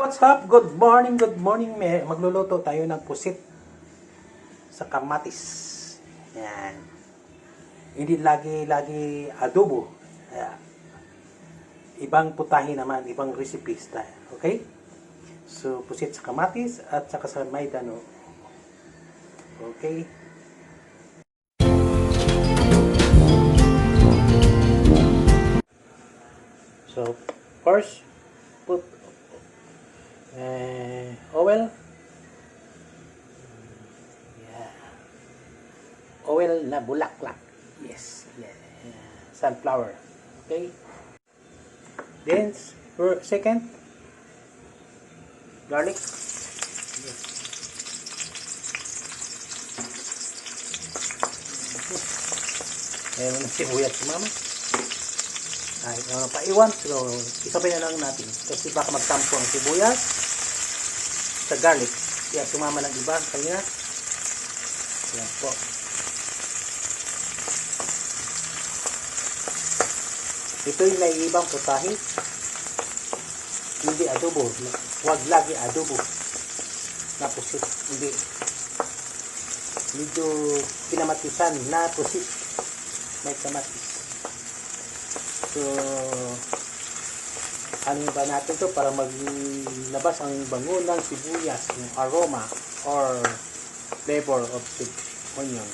What's up? Good morning, good morning. Magluluto tayo ng pusit sa kamatis. Yan. Hindi lagi adobo. Yan. Ibang putahe naman, ibang recipes tayo. Okay? So, pusit sa kamatis at saka sa maydano. Okay? So, first, put oil. Yeah. Oil na bulaklak. Yes. Yeah. Sunflower. Okay. Then, second, garlic. Yes. Meron na sibuyas si mama. Ay, paiwan. So, isapin na lang natin. Kasi baka magtampo ang sibuyas sa garlic. Kaya sumama ng iba kanina. Yan po. Ito yung naiibang putahe. Hindi adobo. Huwag lagi adobo. Na pusit. Hindi. Medyo pinamatisan na pusit. May kamatis. So, ano ba natin to para maglabas ang bango ng sibuyas, yung aroma or flavor of the onion.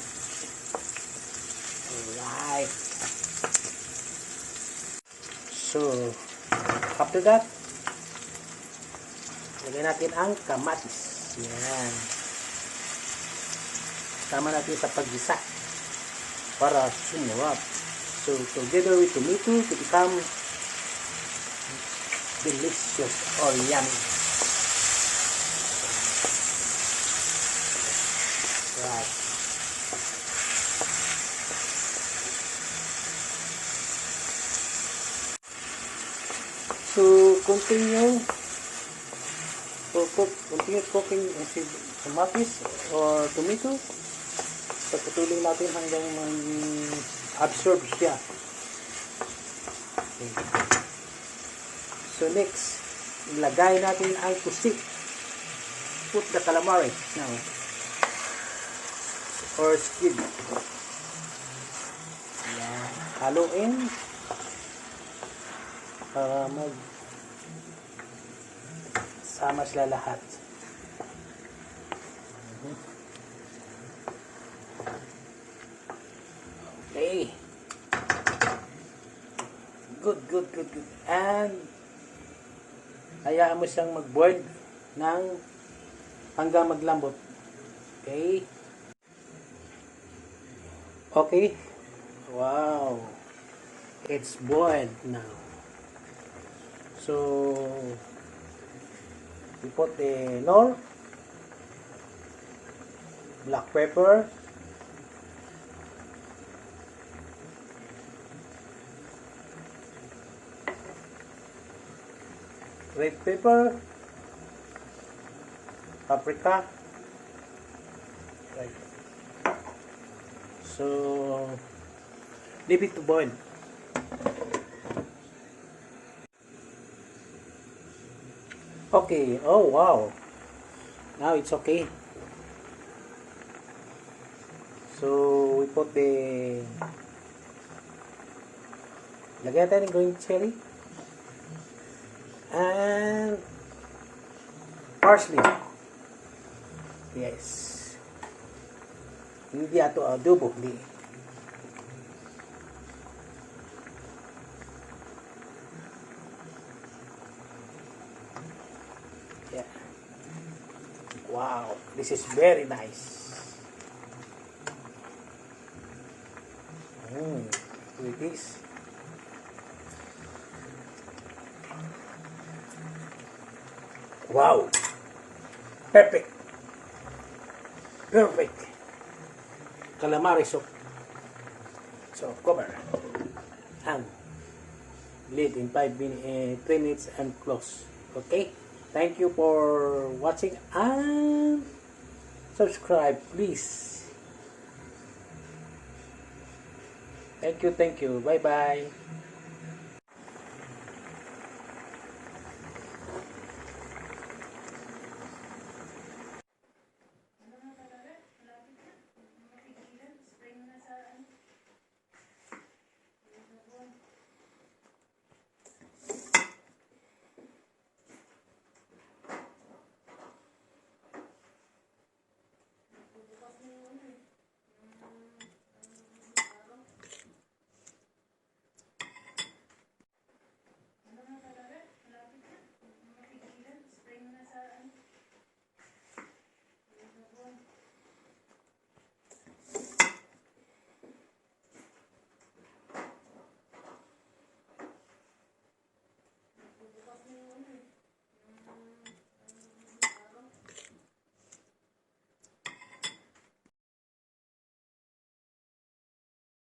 Alright. So, after that, lagyan natin ang kamatis. Yan. Tama natin sa paggisa para sumurap. So, together with tomato to become delicious or yummy. Right. So, continue cooking kamatis or tomato. Pagpatuloy natin hanggang absorb siya. Okay. So next, ilagay natin ang pusit. Put the calamari now. Or squid. Yan. Haluin para sama sila lahat. Okay. Good. And hayaan mo siyang mag-boil ng hanggang maglambot. Okay. Okay. Wow. It's boiled now. So, we put the nor, black pepper, red pepper, paprika. Right. So, leave it to boil. Okay. Oh, wow. Now it's okay. So, we put the lagyan tayo ng green chili and parsley. Yes. Hindi ato adobo. Hindi. Yeah. Wow. This is very nice. With this. Wow. Perfect. Calamari soup. So, cover. And lid in 3 minutes and close. Okay? Thank you for watching and subscribe, please. Thank you. Bye-bye.